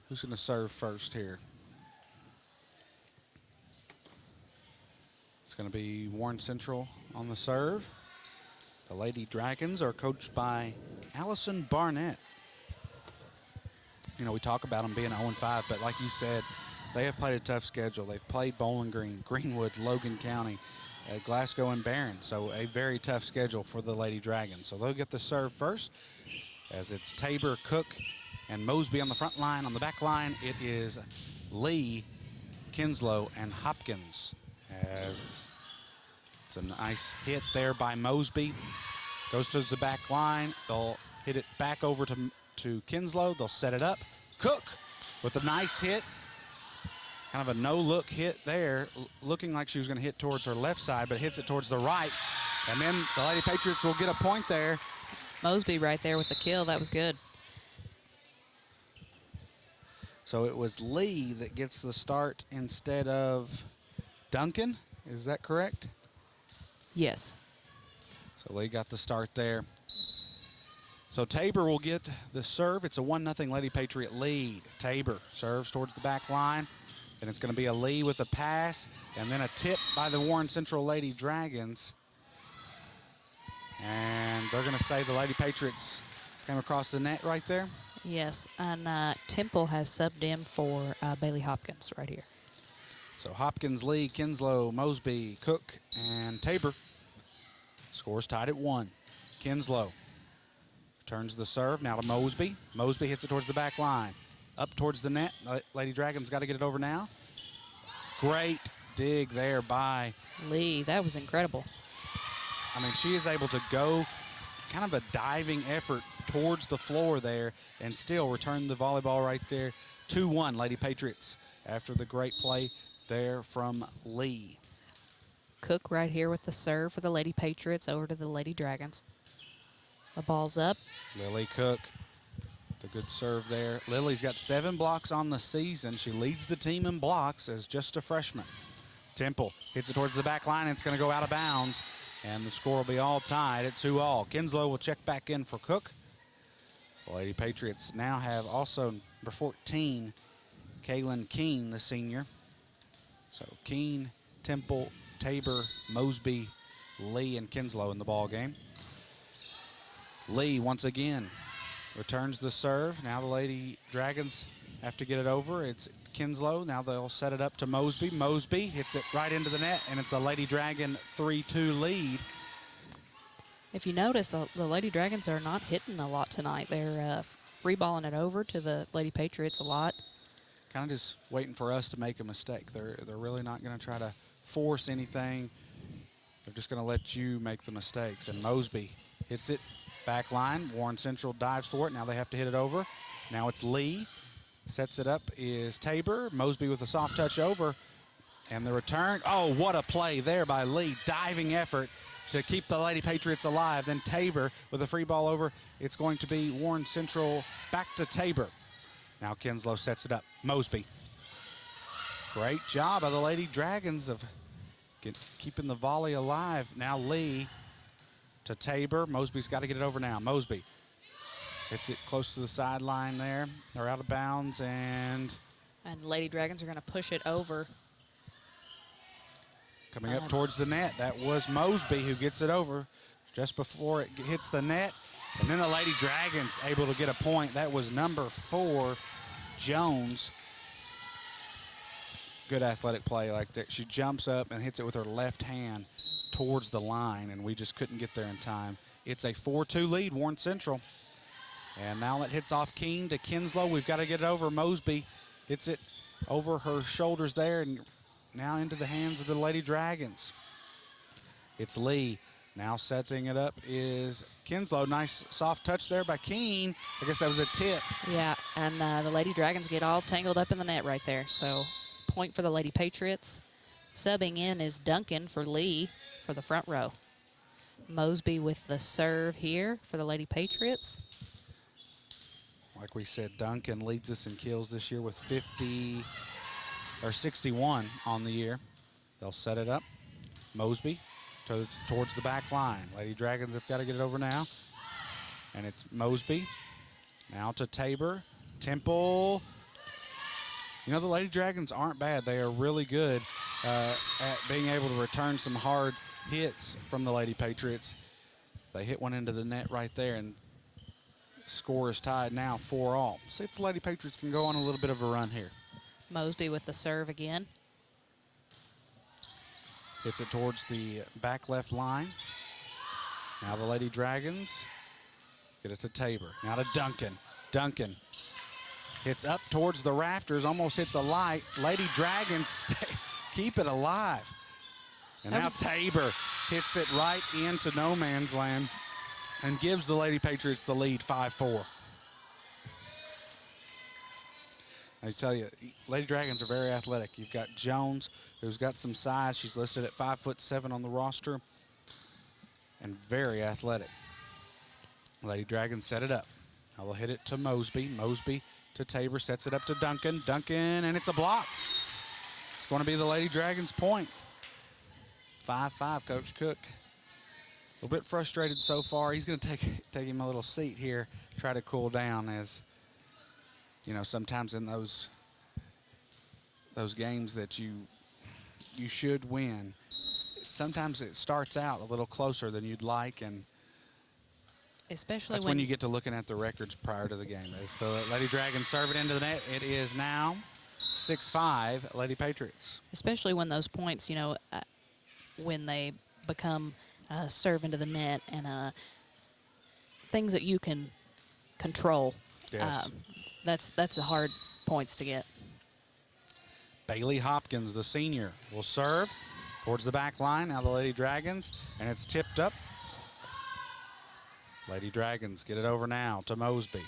Who's going to serve first here? It's going to be Warren Central on the serve. The Lady Dragons are coached by Allison Barnett. You know, we talk about them being 0-5, but like you said, they have played a tough schedule. They've played Bowling Green, Greenwood, Logan County, Glasgow, and Barron. So a very tough schedule for the Lady Dragons. So they'll get the serve first, as it's Tabor, Cook, and Mosby on the front line. On the back line, it is Lee, Kinslow, and Hopkins. As it's a nice hit there by Mosby. Goes to the back line. They'll hit it back over to Kinslow. They'll set it up. Cook with a nice hit. Kind of a no-look hit there, looking like she was going to hit towards her left side, but hits it towards the right. And then the Lady Patriots will get a point there. Mosby right there with the kill. That was good. So it was Lee that gets the start instead of Duncan. Is that correct? Yes. So Lee got the start there. So Tabor will get the serve. It's a 1-0 Lady Patriot lead. Tabor serves towards the back line. And it's going to be a Lee with a pass, and then a tip by the Warren Central Lady Dragons. And they're going to say the Lady Patriots came across the net right there. Yes, and Temple has subbed in for Bailey Hopkins right here. So Hopkins, Lee, Kinslow, Mosby, Cook, and Tabor. Scores tied at 1. Kinslow turns the serve now to Mosby. Mosby hits it towards the back line. Up towards the net. Lady Dragons got to get it over now. Great dig there by Lee. That was incredible. I mean, she is able to go kind of a diving effort towards the floor there and still return the volleyball right there. 2-1 Lady Patriots after the great play there from Lee. Cook right here with the serve for the Lady Patriots over to the Lady Dragons. The ball's up. Lily Cook. The good serve there. Lily's got 7 blocks on the season. She leads the team in blocks as just a freshman. Temple hits it towards the back line. It's going to go out of bounds, and the score will be all tied at 2-all. Kinslow will check back in for Cook. So Lady Patriots now have also number 14, Kaylin Keene, the senior. So Keene, Temple, Tabor, Mosby, Lee, and Kinslow in the ball game. Lee once again returns the serve. Now the Lady Dragons have to get it over. It's Kinslow. Now they'll set it up to Mosby. Mosby hits it right into the net, and it's a Lady Dragon 3-2 lead. If you notice, the Lady Dragons are not hitting a lot tonight. They're free balling it over to the Lady Patriots a lot. Kind of just waiting for us to make a mistake. They're really not going to try to force anything. They're just going to let you make the mistakes. And Mosby hits it. Back line, Warren Central dives for it. Now they have to hit it over. Now it's Lee. Sets it up is Tabor. Mosby with a soft touch over. And the return. Oh, what a play there by Lee. Diving effort to keep the Lady Patriots alive. Then Tabor with a free ball over. It's going to be Warren Central back to Tabor. Now Kinslow sets it up. Mosby. Great job by the Lady Dragons of keeping the volley alive. Now Lee to Tabor. Mosby's got to get it over now. Mosby hits it close to the sideline there. They're out of bounds, and Lady Dragons are going to push it over. Coming up towards the net. That was Mosby who gets it over just before it hits the net. And then the Lady Dragons able to get a point. That was number 4, Jones. Good athletic play like that. She jumps up and hits it with her left hand towards the line, and we just couldn't get there in time. It's a 4-2 lead, Warren Central. And now it hits off Keene to Kinslow. We've got to get it over. Mosby hits it over her shoulders there, and now into the hands of the Lady Dragons. It's Lee. Now setting it up is Kinslow. Nice soft touch there by Keene. I guess that was a tip. Yeah, and the Lady Dragons get all tangled up in the net right there. So point for the Lady Patriots. Subbing in is Duncan for Lee for the front row. Mosby with the serve here for the Lady Patriots. Like we said, Duncan leads us in kills this year with 61 on the year. They'll set it up. Mosby towards the back line. Lady Dragons have got to get it over now. And it's Mosby. Now to Tabor. Temple. You know, the Lady Dragons aren't bad. They are really good at being able to return some hard hits from the Lady Patriots. They hit one into the net right there, and score is tied now 4-all. See if the Lady Patriots can go on a little bit of a run here. Mosby with the serve again. Hits it towards the back left line. Now the Lady Dragons get it to Tabor. Now to Duncan. Duncan hits up towards the rafters, almost hits a light. Lady Dragons keep it alive. And now Tabor hits it right into no man's land and gives the Lady Patriots the lead 5-4. I tell you, Lady Dragons are very athletic. You've got Jones, who's got some size. She's listed at 5'7" on the roster, and very athletic. Lady Dragons set it up. Now they'll hit it to Mosby. Mosby to Tabor, sets it up to Duncan. Duncan, and it's a block. It's going to be the Lady Dragons' point. 5-5, Coach Cook. A little bit frustrated so far. He's going to take him a little seat here, try to cool down, as you know, sometimes in those games that you should win, sometimes it starts out a little closer than you'd like, and especially that's when you get to looking at the records prior to the game. As the Lady Dragons serve it into the net, it is now 6-5 Lady Patriots. Especially when those points, you know, when they become serve into the net and things that you can control. Yes. That's the hard points to get. Bailey Hopkins, the senior, will serve towards the back line. Now the Lady Dragons, and it's tipped up. Lady Dragons get it over now to Mosby.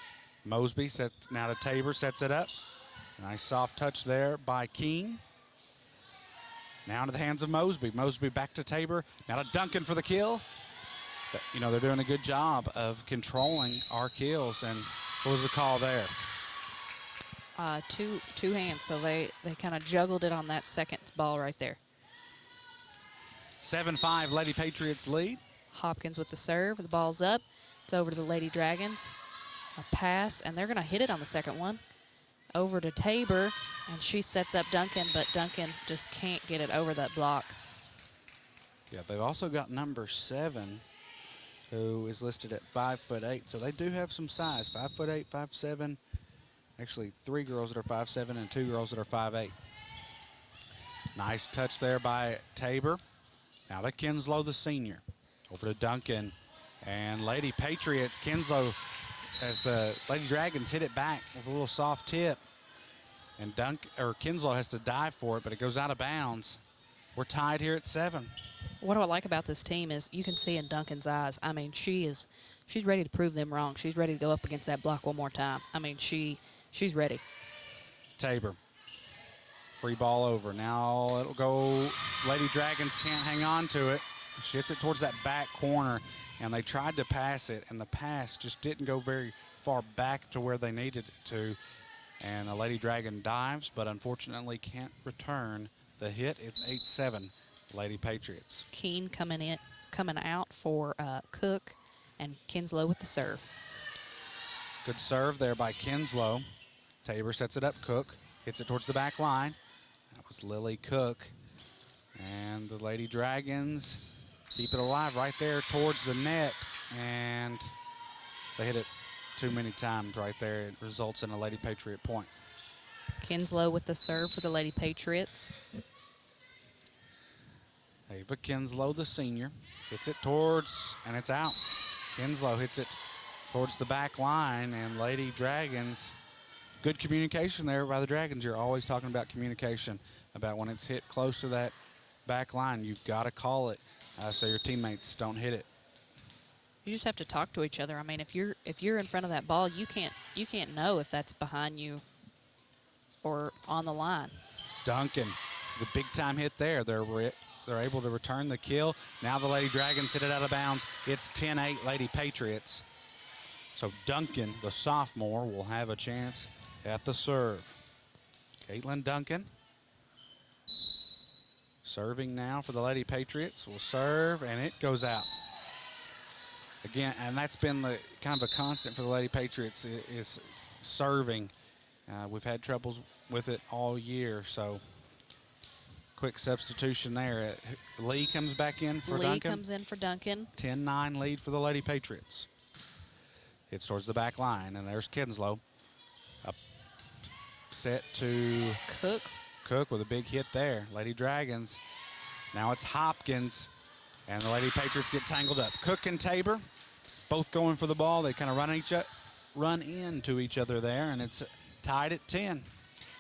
Mosby sets now to Tabor, sets it up. Nice soft touch there by Keene. Now into the hands of Mosby. Mosby back to Tabor. Now to Duncan for the kill. But, you know, they're doing a good job of controlling our kills. And what was the call there? Two hands, so they kind of juggled it on that second ball right there. 7-5 Lady Patriots lead. Hopkins with the serve. The ball's up. It's over to the Lady Dragons. A pass, and they're going to hit it on the second one. Over to Tabor, and she sets up Duncan, but Duncan just can't get it over that block. Yeah, they've also got number 7, who is listed at 5'8", so they do have some size. 5'8", 5'7". Actually, 3 girls that are 5'7" and 2 girls that are 5'8". Nice touch there by Tabor. Now to Kinslow, the senior. Over to Duncan. And Lady Patriots, Kinslow, as the Lady Dragons hit it back with a little soft tip. And Kinslow has to dive for it, but it goes out of bounds. We're tied here at 7. What I like about this team is you can see in Duncan's eyes, I mean, she's ready to prove them wrong. She's ready to go up against that block one more time. I mean, she's ready. Tabor. Free ball over. Now it'll go. Lady Dragons can't hang on to it. She hits it towards that back corner, and they tried to pass it, and the pass just didn't go very far back to where they needed it to. And a Lady Dragon dives, but unfortunately can't return the hit. It's 8-7 Lady Patriots. Keene coming out for Cook, and Kinslow with the serve. Good serve there by Kinslow. Tabor sets it up. Cook hits it towards the back line. That was Lily Cook. And the Lady Dragons keep it alive right there towards the net. And they hit it too many times right there. It results in a Lady Patriot point. Kinslow with the serve for the Lady Patriots. Ava Kinslow, the senior, hits it towards, and it's out. Kinslow hits it towards the back line, and Lady Dragons, good communication there by the Dragons. You're always talking about communication, about when it's hit close to that back line. You've got to call it so your teammates don't hit it. You just have to talk to each other. I mean, if you're in front of that ball, you can't know if that's behind you or on the line. Duncan, the big time hit there. They're able to return the kill. Now the Lady Dragons hit it out of bounds. It's 10-8 Lady Patriots. So Duncan, the sophomore, will have a chance at the serve. Caitlin Duncan serving now for the Lady Patriots. Will serve, and it goes out. Again, and that's been the kind of a constant for the Lady Patriots is serving. We've had troubles with it all year, so quick substitution there. Lee comes back in for Duncan. Lee comes in for Duncan. 10-9 lead for the Lady Patriots. Hits towards the back line, and there's Kinslow. Up set to Cook. Cook with a big hit there. Lady Dragons. Now it's Hopkins, and the Lady Patriots get tangled up. Cook and Tabor both going for the ball. They kind of run into each other there, and it's tied at 10.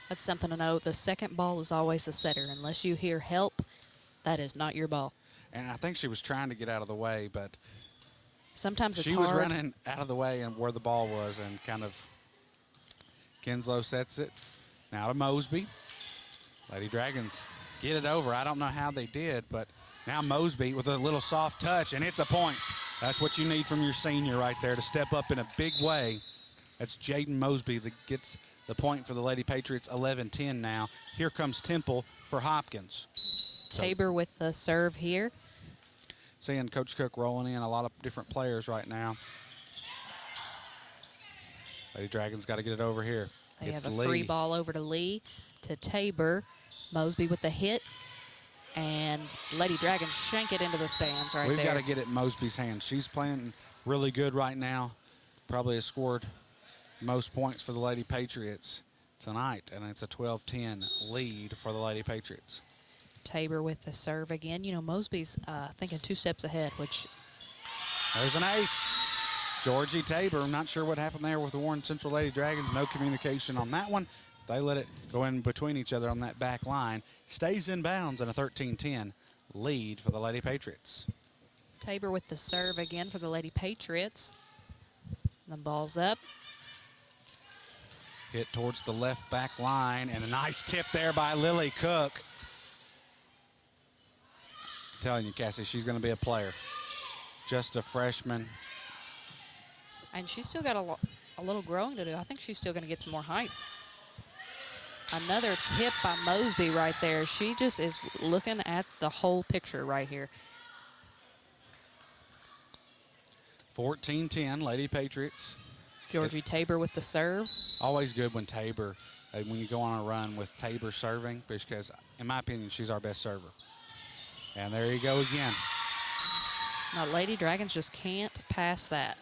That's something to know. The second ball is always the setter. Unless you hear help, that is not your ball. And I think she was trying to get out of the way, but sometimes it's she hard. was running out of the way and where the ball was, and kind of Kinslow sets it. Now to Mosby. Lady Dragons get it over. I don't know how they did, but now Mosby with a little soft touch, and it's a point. That's what you need from your senior right there to step up in a big way. That's Jaden Mosby that gets the point for the Lady Patriots, 11-10 now. Here comes Temple for Hopkins. Tabor with the serve here. Seeing Coach Cook rolling in a lot of different players right now. Lady Dragons got to get it over here. They have a free ball over to Lee, to Tabor. Mosby with the hit, and Lady Dragons shank it into the stands right there. We've got to get it in Mosby's hands. She's playing really good right now. Probably has scored most points for the Lady Patriots tonight, and it's a 12-10 lead for the Lady Patriots. Tabor with the serve again. You know, Mosby's thinking 2 steps ahead, which... There's an ace. Georgie Tabor. I'm not sure what happened there with the Warren Central Lady Dragons. No communication on that one. They let it go in between each other on that back line. Stays in bounds, and a 13-10 lead for the Lady Patriots. Tabor with the serve again for the Lady Patriots. The ball's up. Hit towards the left back line, and a nice tip there by Lily Cook. I'm telling you, Cassie, she's going to be a player. Just a freshman. And she's still got a little growing to do. I think she's still going to get some more height. Another tip by Mosby right there. She just is looking at the whole picture right here. 14-10, Lady Patriots. Georgie Tabor with the serve. Always good when Tabor, when you go on a run with Tabor serving, because in my opinion, she's our best server. And there you go again. Now, Lady Dragons just can't pass that.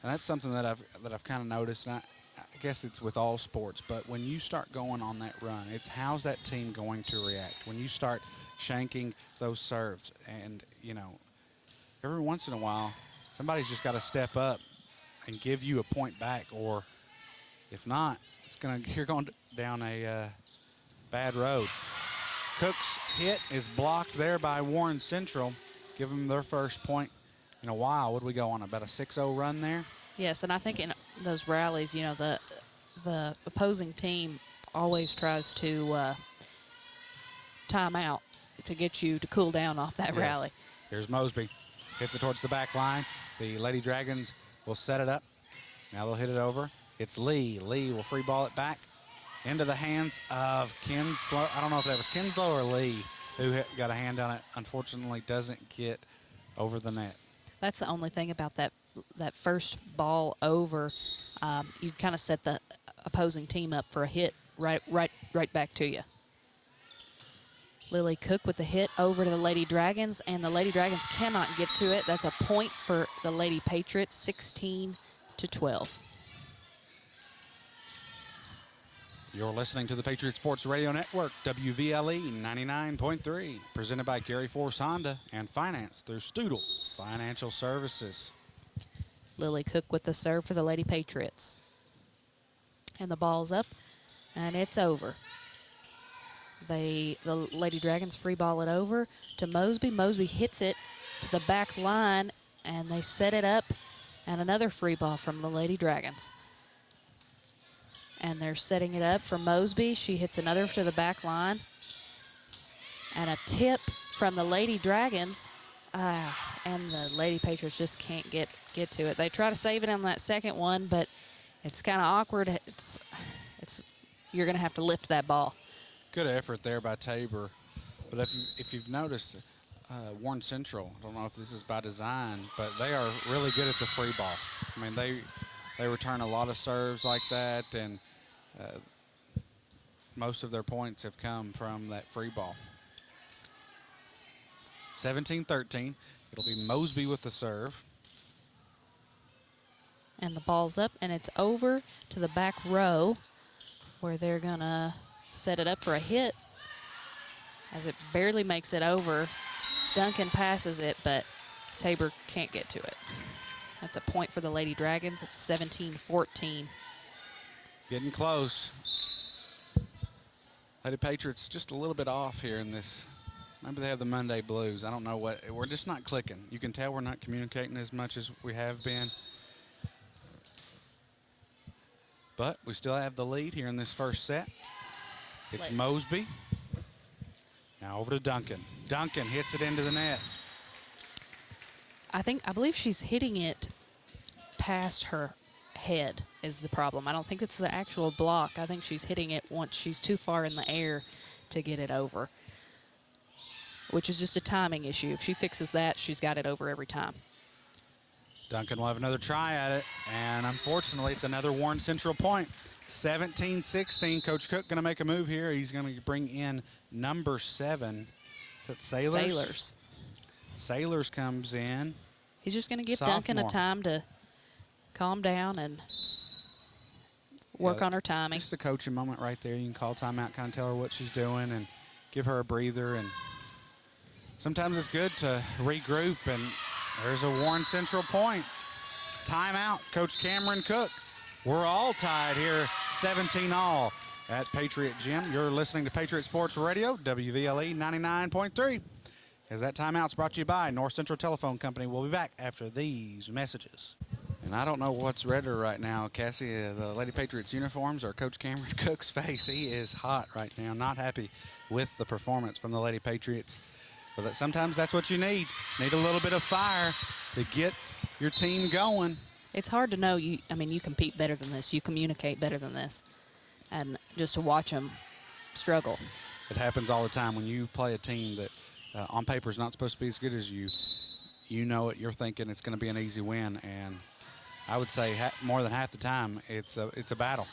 And that's something that I've kind of noticed, and I guess it's with all sports, but when you start going on that run, it's how's that team going to react? When you start shanking those serves, and, you know, every once in a while, somebody's just got to step up and give you a point back, or if not, you're going down a bad road. Cook's hit is blocked there by Warren Central. Give them their first point in a while. What do we go on, about a 6-0 run there? Yes, and I think in those rallies, you know, the opposing team always tries to time out to get you to cool down off that rally. Here's Mosby. Hits it towards the back line. The Lady Dragons will set it up. Now they'll hit it over. It's Lee. Lee will free ball it back into the hands of Kinslow. I don't know if that was Kinslow or Lee who got a hand on it. Unfortunately, doesn't get over the net. That's the only thing about that first ball over. You kind of set the opposing team up for a hit right back to you. Lily Cook with the hit over to the Lady Dragons, and the Lady Dragons cannot get to it. That's a point for the Lady Patriots, 16-12. You're listening to the Patriot Sports Radio Network, WVLE 99.3, presented by Gary Force Honda and financed through Studel Financial Services. Lily Cook with the serve for the Lady Patriots. And the ball's up, and it's over. The Lady Dragons free ball it over to Mosby. Mosby hits it to the back line, and they set it up, and another free ball from the Lady Dragons. And they're setting it up for Mosby. She hits another to the back line. And a tip from the Lady Dragons. And the Lady Patriots just can't get to it. They try to save it on that second one, but it's kind of awkward. You're going to have to lift that ball. Good effort there by Tabor. But if you've noticed, Warren Central, I don't know if this is by design, but they are really good at the free ball. I mean, They return a lot of serves like that, and most of their points have come from that free ball. 17-13. It'll be Mosby with the serve. And the ball's up, and it's over to the back row where they're going to set it up for a hit. As it barely makes it over, Duncan passes it, but Tabor can't get to it. That's a point for the Lady Dragons. It's 17-14. Getting close. Lady Patriots just a little bit off here in this. Maybe they have the Monday blues. I don't know what. We're just not clicking. You can tell we're not communicating as much as we have been. But we still have the lead here in this first set. It's Mosby. Now over to Duncan. Duncan hits it into the net. I believe she's hitting it past her head is the problem. I don't think it's the actual block. I think she's hitting it once she's too far in the air to get it over, which is just a timing issue. If she fixes that, she's got it over every time. Duncan will have another try at it, and unfortunately, it's another Warren Central point. 17-16. Coach Cook going to make a move here. He's going to bring in number 7. Is that Sailors? Sailors. Sailors comes in. He's just going to give Sophomore. Duncan a time to calm down and work on her timing. Just a coaching moment right there. You can call timeout, kind of tell her what she's doing and give her a breather. And sometimes it's good to regroup, and there's a Warren Central point. Timeout, Coach Cameron Cook. We're all tied here, 17-all at Patriot Gym. You're listening to Patriot Sports Radio, WVLE 99.3. As that timeout's brought to you by North Central Telephone Company. We'll be back after these messages. And I don't know what's redder right now, Cassie, the Lady Patriots uniforms or Coach Cameron Cook's face. He is hot right now, not happy with the performance from the Lady Patriots. But sometimes that's what you need. Need a little bit of fire to get your team going. It's hard to know. You compete better than this. You communicate better than this. And just to watch them struggle. It happens all the time when you play a team that on paper is not supposed to be as good as you. You know it. You're thinking it's going to be an easy win. And I would say more than half the time it's a battle.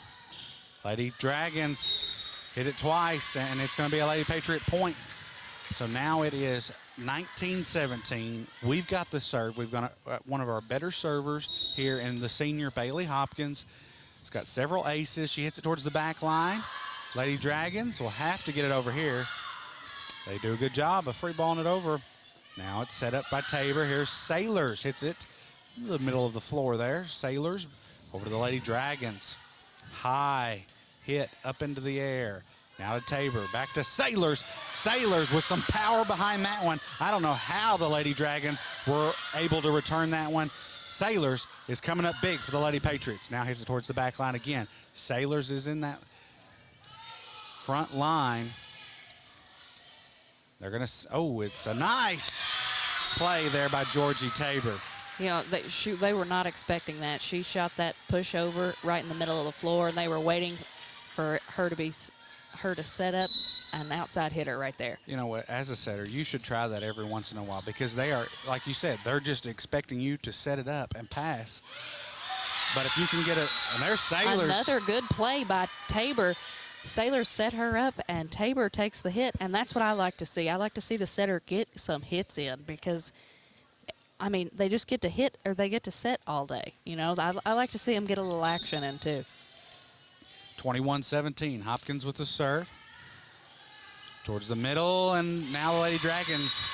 Lady Dragons hit it twice, and it's going to be a Lady Patriot point. So now it is 19-17. We've got the serve. We've got one of our better servers here in the senior Bailey Hopkins. It's got several aces. She hits it towards the back line. Lady Dragons will have to get it over here. They do a good job of free balling it over. Now it's set up by Tabor. Here's Sailors. Hits it in the middle of the floor there. Sailors over to the Lady Dragons. High hit up into the air. Now to Tabor, back to Sailors. Sailors with some power behind that one. I don't know how the Lady Dragons were able to return that one. Sailors is coming up big for the Lady Patriots. Now hits it towards the back line again. Sailors is in that front line. They're going to, it's a nice play there by Georgie Tabor. You know, they were not expecting that. She shot that push over right in the middle of the floor, and they were waiting for her to set up an outside hitter right there. You know what, as a setter, you should try that every once in a while, because they are, like you said, they're just expecting you to set it up and pass. But if you can get it, and there's Sailors. Another good play by Tabor. Sailors set her up, and Tabor takes the hit, and that's what I like to see. I like to see the setter get some hits in, because, I mean, they just get to hit or they get to set all day. You know, I like to see them get a little action in, too. 21-17, Hopkins with the serve. Towards the middle, and now the Lady Dragons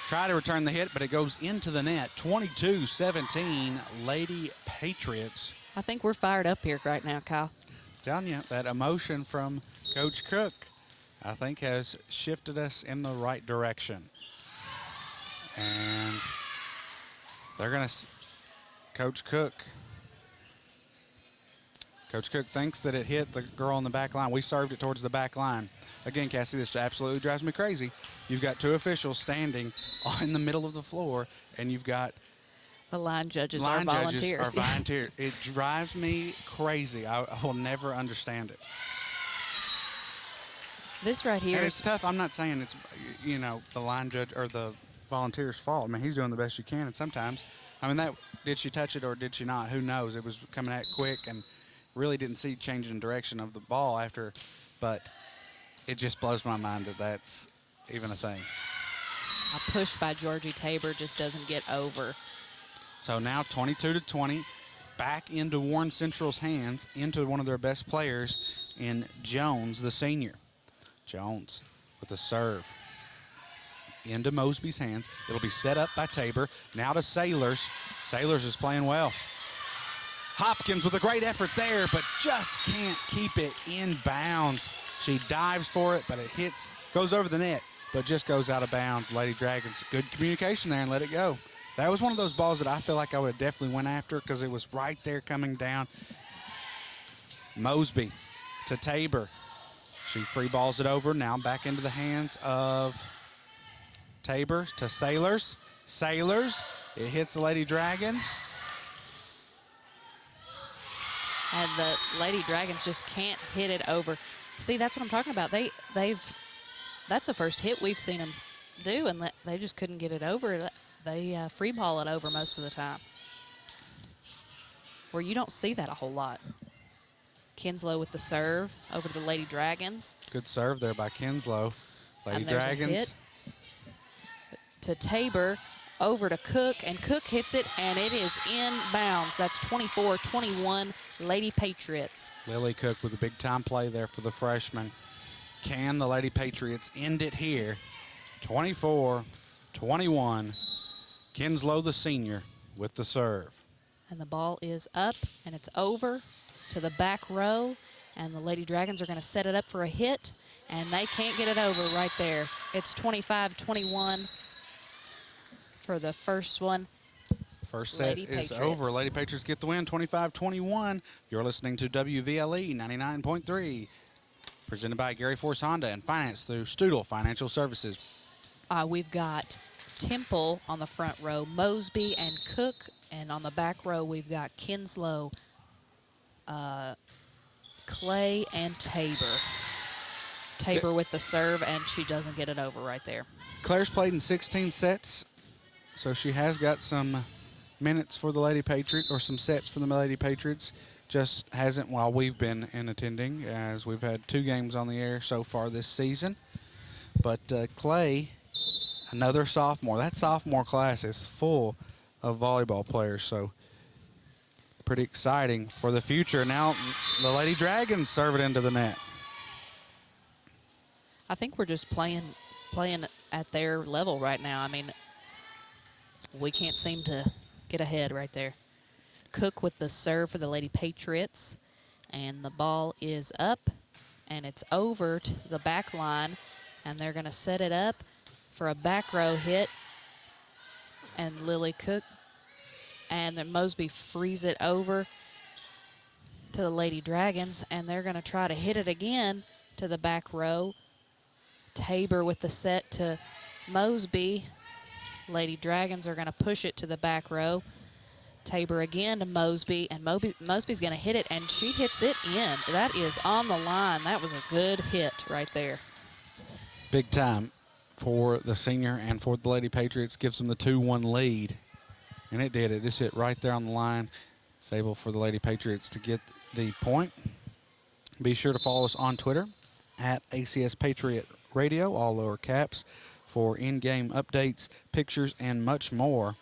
try to return the hit, but it goes into the net. 22-17, Lady Patriots. I think we're fired up here right now, Kyle. Telling you, that emotion from Coach Cook, I think, has shifted us in the right direction. And they're going to, Coach Cook thinks that it hit the girl on the back line. We served it towards the back line. Again, Cassie, this absolutely drives me crazy. You've got two officials standing in the middle of the floor, and you've got the line judges are volunteers. It drives me crazy. I will never understand it. This right here. And it's tough. I'm not saying it's, the line judge or the volunteer's fault. I mean, he's doing the best you can, and sometimes I mean, did she touch it or did she not? Who knows? It was coming at quick and really didn't see changing direction of the ball after, but it just blows my mind that that's even a thing. A push by Georgie Tabor just doesn't get over. So now 22-20, back into Warren Central's hands, into one of their best players in Jones, the senior. Jones with the serve into Mosby's hands. It'll be set up by Tabor. Now to Sailors. Sailors is playing well. Hopkins with a great effort there, but just can't keep it in bounds. She dives for it, but it goes over the net, but just goes out of bounds. Lady Dragons, good communication there and let it go. That was one of those balls that I feel like I would have definitely went after because it was right there coming down. Mosby to Tabor. She free balls it over. Now back into the hands of Tabor to Sailors. Sailors, it hits the Lady Dragon. And the Lady Dragons just can't hit it over. See, that's what I'm talking about. That's the first hit we've seen them do, and they just couldn't get it over. They free ball it over most of the time, where you don't see that a whole lot. Kinslow with the serve over to the Lady Dragons. Good serve there by Kinslow. Lady and there's Dragons. A hit to Tabor, over to Cook, and Cook hits it, and it is in bounds. That's 24-21, Lady Patriots. Lily Cook with a big-time play there for the freshman. Can the Lady Patriots end it here? 24-21, Kinslow, the senior, with the serve. And the ball is up, and it's over to the back row, and the Lady Dragons are going to set it up for a hit, and they can't get it over right there. It's 25-21 for the first one. First set is over. Lady Patriots get the win, 25-21. You're listening to WVLE 99.3, presented by Gary Force Honda and financed through Studel Financial Services. We've got Temple on the front row, Mosby and Cook, and on the back row we've got Kinslow, Clay, and Tabor. Tabor with the serve, and she doesn't get it over right there. Claire's played in 16 sets, so she has got some minutes for the Lady Patriots, or some sets for the Lady Patriots. Just hasn't while we've been in attending, as we've had 2 games on the air so far this season. But Clay, another sophomore. That sophomore class is full of volleyball players, so pretty exciting for the future. Now the Lady Dragons serve it into the net. I think we're just playing at their level right now. I mean, we can't seem to get ahead right there. Cook with the serve for the Lady Patriots, and the ball is up, and it's over to the back line, and they're going to set it up for a back row hit, and Lily Cook, and then Mosby frees it over to the Lady Dragons, and they're going to try to hit it again to the back row. Tabor with the set to Mosby. Lady Dragons are going to push it to the back row. Tabor again to Mosby, and Mosby's going to hit it, and she hits it in. That is on the line. That was a good hit right there. Big time for the senior and for the Lady Patriots. Gives them the 2-1 lead, and it did. It just hit right there on the line. It's able for the Lady Patriots to get the point. Be sure to follow us on Twitter at ACS Patriot Radio, all lower caps, for in-game updates, pictures, and much more.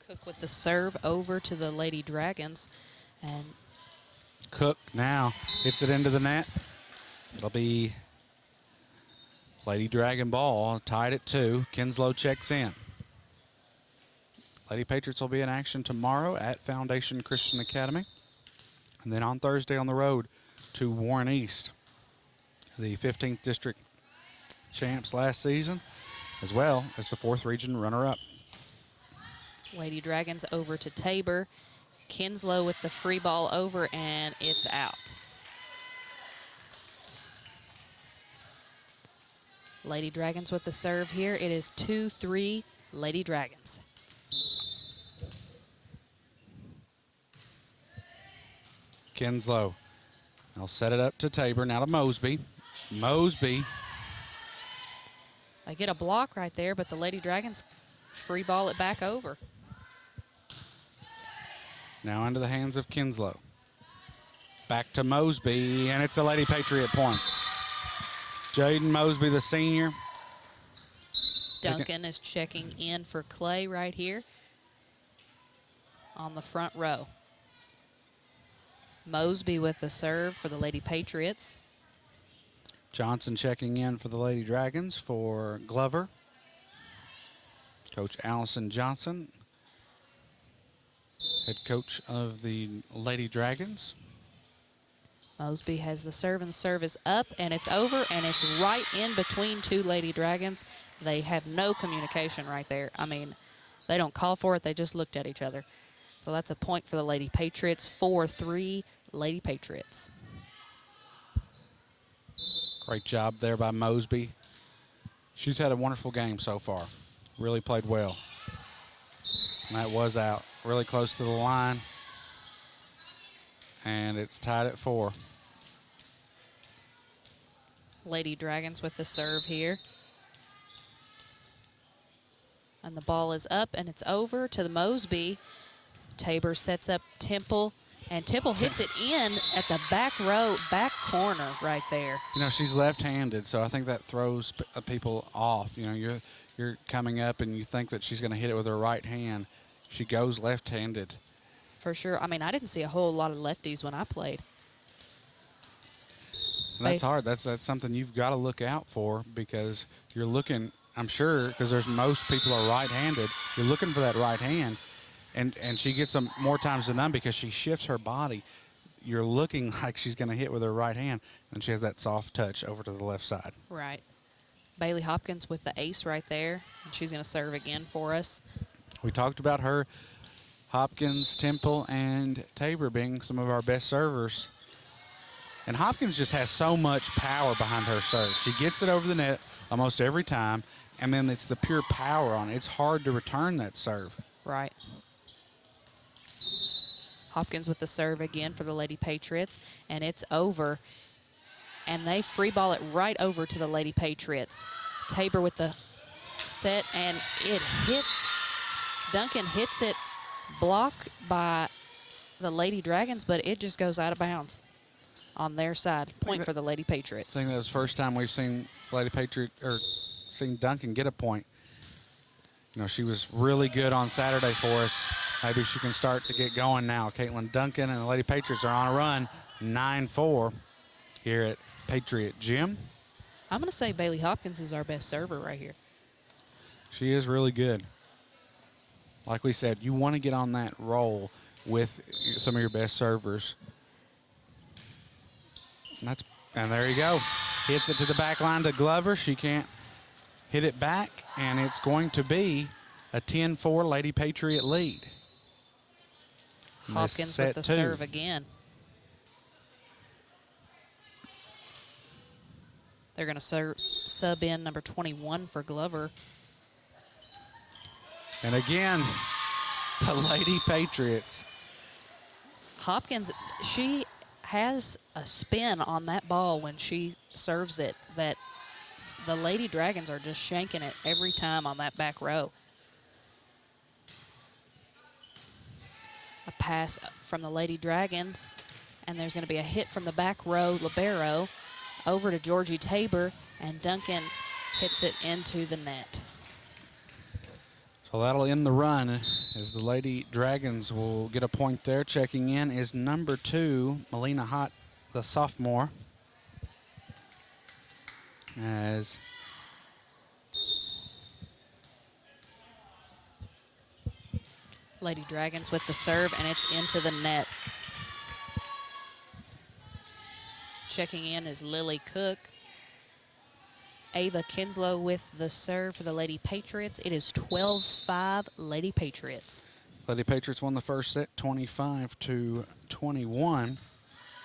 Cook with the serve over to the Lady Dragons, and Cook now hits it into the net. It'll be Lady Dragon ball, tied at 2. Kinslow checks in. Lady Patriots will be in action tomorrow at Foundation Christian Academy, and then on Thursday on the road to Warren East, the 15th District champs last season, as well as the 4th Region runner-up. Lady Dragons over to Tabor. Kinslow with the free ball over, and it's out. Lady Dragons with the serve here. It is 2-3 Lady Dragons. Kinslow. I'll set it up to Tabor. Now to Mosby. Mosby. They get a block right there, but the Lady Dragons free ball it back over. Now into the hands of Kinslow. Back to Mosby, and it's a Lady Patriot point. Jaden Mosby, the senior. Duncan is checking in for Clay right here on the front row. Mosby with the serve for the Lady Patriots. Johnson checking in for the Lady Dragons for Glover. Coach Allison Johnson, head coach of the Lady Dragons. Mosby has the serve, and the serve is up, and it's over, and it's right in between two Lady Dragons. They have no communication right there. I mean, they don't call for it. They just looked at each other. So that's a point for the Lady Patriots. 4-3 Lady Patriots. Great job there by Mosby. She's had a wonderful game so far. Really played well. And that was out. Really close to the line. And it's tied at 4. Lady Dragons with the serve here. And the ball is up, and it's over to the Mosby. Tabor sets up Temple, and Temple hits it in at the back row, back corner right there. You know, she's left-handed, so I think that throws people off. You know, you're coming up and you think that she's going to hit it with her right hand. She goes left-handed. For sure. I mean, I didn't see a whole lot of lefties when I played. And that's hard. That's something you've got to look out for, because you're looking, I'm sure, because there's most people are right-handed. You're looking for that right hand, and she gets them more times than none because she shifts her body. You're looking like she's going to hit with her right hand, and she has that soft touch over to the left side. Right. Bailey Hopkins with the ace right there, and she's going to serve again for us. We talked about her, Hopkins, Temple, and Tabor being some of our best servers. And Hopkins just has so much power behind her serve. She gets it over the net almost every time, and then it's the pure power on it. It's hard to return that serve. Right. Hopkins with the serve again for the Lady Patriots, and it's over. And they free ball it right over to the Lady Patriots. Tabor with the set, and it hits. Duncan hits it, blocked by the Lady Dragons, but it just goes out of bounds on their side. Point for the Lady Patriots. I think that was the first time we've seen Lady Patriot, or seen Duncan get a point. You know, she was really good on Saturday for us. Maybe she can start to get going now. Caitlin Duncan and the Lady Patriots are on a run, 9-4 here at Patriot Gym. I'm going to say Bailey Hopkins is our best server right here. She is really good. Like we said, you want to get on that roll with some of your best servers. And there you go. Hits it to the back line to Glover. She can't hit it back, and it's going to be a 10-4 Lady Patriot lead. Hopkins with the serve again. They're going to sub in number 21 for Glover. And again, the Lady Patriots. Hopkins, she has a spin on that ball when she serves it that the Lady Dragons are just shanking it every time on that back row. A pass from the Lady Dragons, and there's going to be a hit from the back row libero over to Georgie Tabor, and Duncan hits it into the net. So that'll end the run as the Lady Dragons will get a point there. Checking in is number 2, Melina Hott, the sophomore. As Lady Dragons with the serve, and it's into the net. Checking in is Lily Cook. Ava Kinslow with the serve for the Lady Patriots. It is 12-5 Lady Patriots. Lady Patriots won the first set 25-21.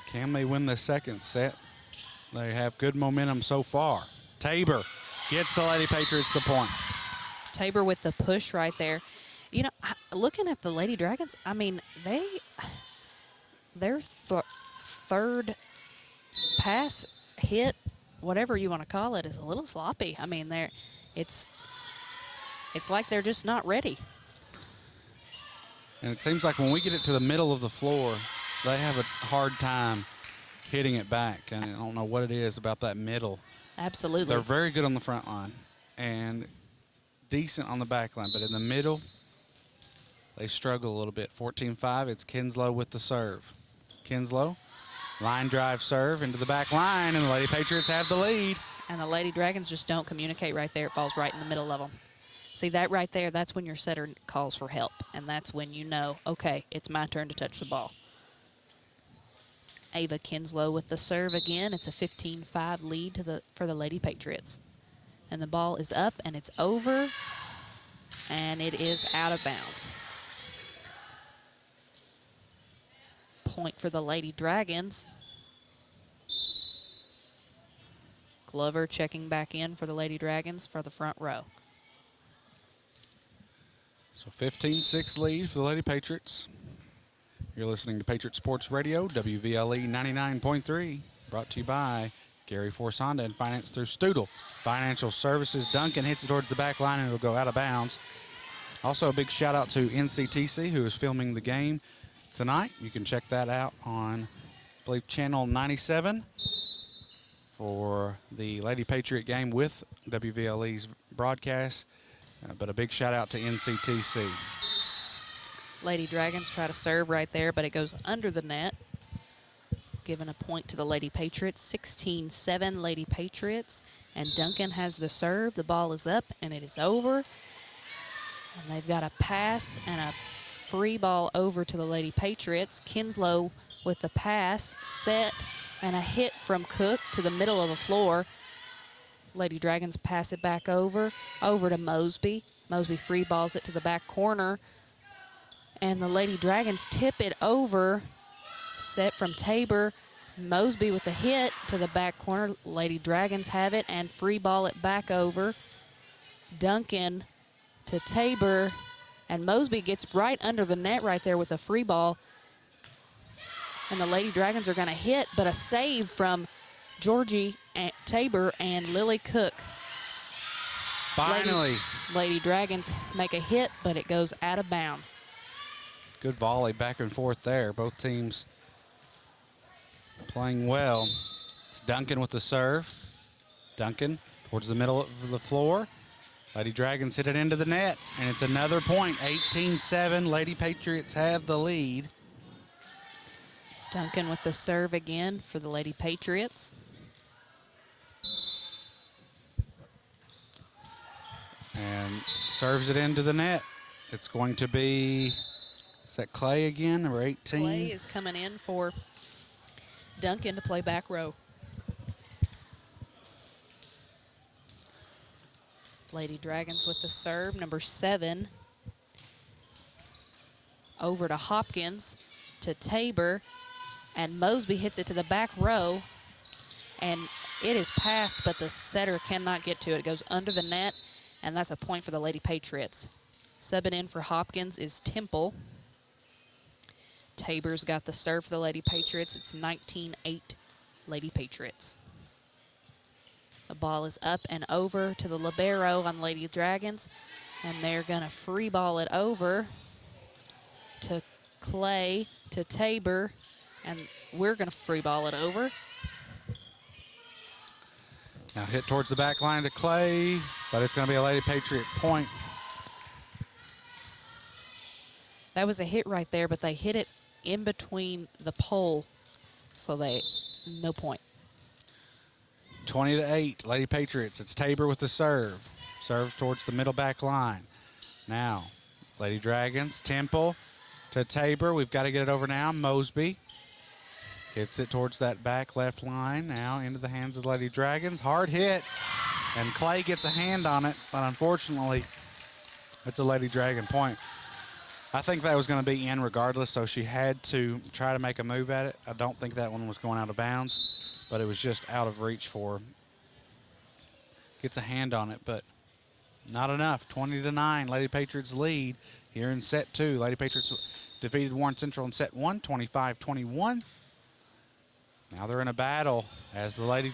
Can they win the second set? They have good momentum so far. Tabor gets the Lady Patriots the point. Tabor with the push right there. You know, looking at the Lady Dragons, I mean, their third pass hit, whatever you want to call it, is a little sloppy. I mean, it's like they're just not ready. And it seems like when we get it to the middle of the floor, they have a hard time hitting it back. And I don't know what it is about that middle. Absolutely. They're very good on the front line and decent on the back line. But in the middle, they struggle a little bit. 14-5, it's Kinslow with the serve. Kinslow, line drive serve into the back line, and the Lady Patriots have the lead. And the Lady Dragons just don't communicate right there. It falls right in the middle of them. See that right there? That's when your setter calls for help. And that's when you know, okay, it's my turn to touch the ball. Ava Kinslow with the serve again. It's a 15-5 lead for the Lady Patriots. And the ball is up, and it's over, and it is out of bounds. Point for the Lady Dragons. Glover checking back in for the Lady Dragons for the front row. So 15-6 lead for the Lady Patriots. You're listening to Patriot Sports Radio, WVLE 99.3, brought to you by Gary Force Honda and financed through Studel Financial Services. Duncan hits it towards the back line and it'll go out of bounds. Also a big shout out to NCTC who is filming the game tonight. You can check that out on, I believe, channel 97 for the Lady Patriot game with WVLE's broadcast. But a big shout out to NCTC. Lady Dragons try to serve right there, but it goes under the net. Giving a point to the Lady Patriots. 16-7 Lady Patriots. And Duncan has the serve. The ball is up, and it is over. And they've got a pass and a free ball over to the Lady Patriots. Kinslow with the pass, set, and a hit from Cook to the middle of the floor. Lady Dragons pass it back over to Mosby. Mosby free balls it to the back corner. And the Lady Dragons tip it over. Set from Tabor. Mosby with the hit to the back corner. Lady Dragons have it and free ball it back over. Duncan to Tabor. And Mosby gets right under the net right there with a free ball. And the Lady Dragons are going to hit, but a save from Georgie Tabor and Lily Cook. Finally. Lady Dragons make a hit, but it goes out of bounds. Good volley back and forth there. Both teams playing well. It's Duncan with the serve. Duncan towards the middle of the floor. Lady Dragons hit it into the net, and it's another point. 18-7. Lady Patriots have the lead. Duncan with the serve again for the Lady Patriots. And serves it into the net. It's going to be, is that Clay again, number 18? Clay is coming in for Duncan to play back row. Lady Dragons with the serve, number 7. Over to Hopkins, to Tabor, and Mosby hits it to the back row, and it is passed, but the setter cannot get to it. It goes under the net, and that's a point for the Lady Patriots. Subbing in for Hopkins is Temple. Tabor's got the serve for the Lady Patriots. It's 19-8 Lady Patriots. The ball is up and over to the libero on Lady Dragons, and they're going to free ball it over to Clay, to Tabor, and we're going to free ball it over. Now hit towards the back line to Clay, but it's going to be a Lady Patriot point. That was a hit right there, but they hit it in between the pole, so no point. 20-8, Lady Patriots. It's Tabor with the serve. Serve towards the middle back line. Now, Lady Dragons, Temple to Tabor. We've got to get it over now. Mosby hits it towards that back left line. Now into the hands of the Lady Dragons. Hard hit, and Clay gets a hand on it, but unfortunately, it's a Lady Dragon point. I think that was going to be in regardless, so she had to try to make a move at it. I don't think that one was going out of bounds, but it was just out of reach for her. Gets a hand on it, but not enough. 20-9, Lady Patriots lead here in set 2. Lady Patriots defeated Warren Central in set 1, 25-21. Now they're in a battle as the Lady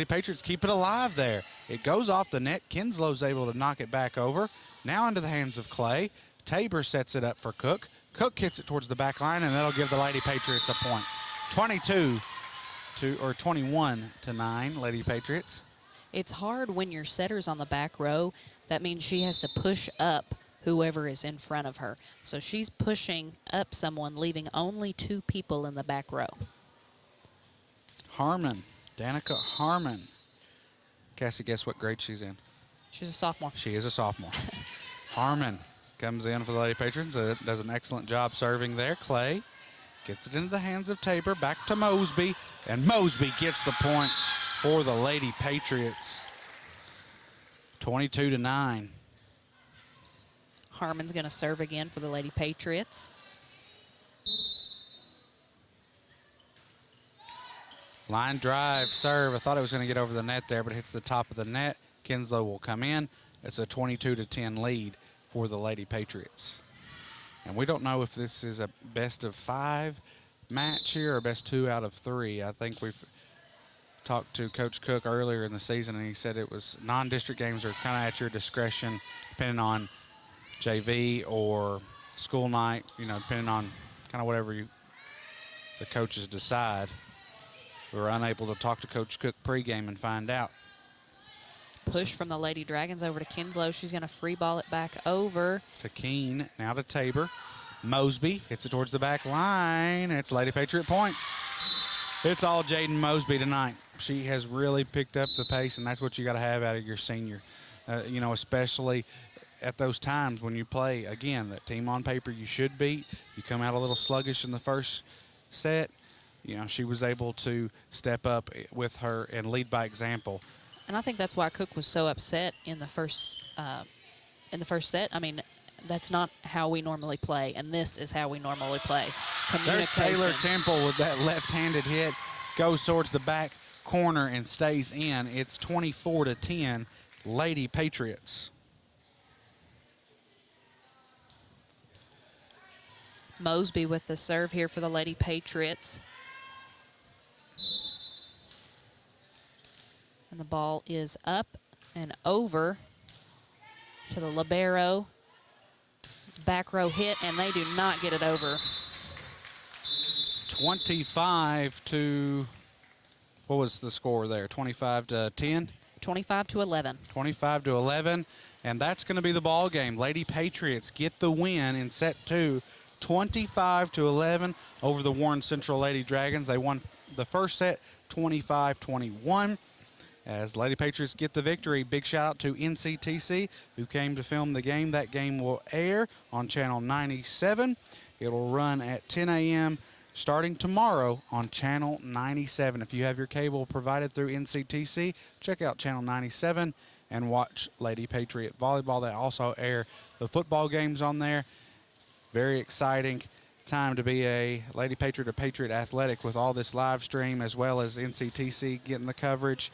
Patriots keep it alive there. It goes off the net. Kinslow's able to knock it back over. Now into the hands of Clay. Tabor sets it up for Cook. Cook hits it towards the back line, and that'll give the Lady Patriots a point. 21-9, Lady Patriots. It's hard when your setter's on the back row. That means she has to push up whoever is in front of her. So she's pushing up someone, leaving only 2 people in the back row. Harmon, Danica Harmon. Cassie, guess what grade she's in? She's a sophomore. She is a sophomore. Harmon comes in for the Lady Patriots, does an excellent job serving there. Clay gets it into the hands of Tabor, back to Mosby, and Mosby gets the point for the Lady Patriots. 22-9. Harmon's going to serve again for the Lady Patriots. Line drive, serve. I thought it was going to get over the net there, but it hits the top of the net. Kinslow will come in. It's a 22-10 lead for the Lady Patriots. And we don't know if this is a best of 5 match here or best 2 out of 3. I think we've talked to Coach Cook earlier in the season, and he said it was non-district games are kind of at your discretion, depending on JV or school night, you know, depending on kind of whatever the coaches decide. We were unable to talk to Coach Cook pregame and find out. Push from the Lady Dragons over to Kinslow. She's going to free ball it back over To Keene, now to Tabor. Mosby hits it towards the back line. It's Lady Patriot point. It's all Jaden Mosby tonight. She has really picked up the pace, and that's what you got to have out of your senior. You know, especially at those times when you play, again, that team on paper you should beat. You come out a little sluggish in the first set. You know, she was able to step up with her and lead by example. And I think that's why Cook was so upset in the first set. I mean, that's not how we normally play, and this is how we normally play. There's Taylor Temple with that left-handed hit, goes towards the back corner and stays in. It's 24-10, Lady Patriots. Mosby with the serve here for the Lady Patriots. And the ball is up and over to the libero. Back row hit, and they do not get it over. 25 to, what was the score there? 25-10? 25-11. 25-11, and that's going to be the ball game. Lady Patriots get the win in set 2, 25-11 over the Warren Central Lady Dragons. They won the first set 25-21. As Lady Patriots get the victory, big shout out to NCTV who came to film the game. That game will air on channel 97. It'll run at 10 a.m. starting tomorrow on channel 97. If you have your cable provided through NCTV, check out channel 97 and watch Lady Patriot Volleyball. They also air the football games on there. Very exciting time to be a Lady Patriot or Patriot Athletic with all this live stream, as well as NCTV getting the coverage.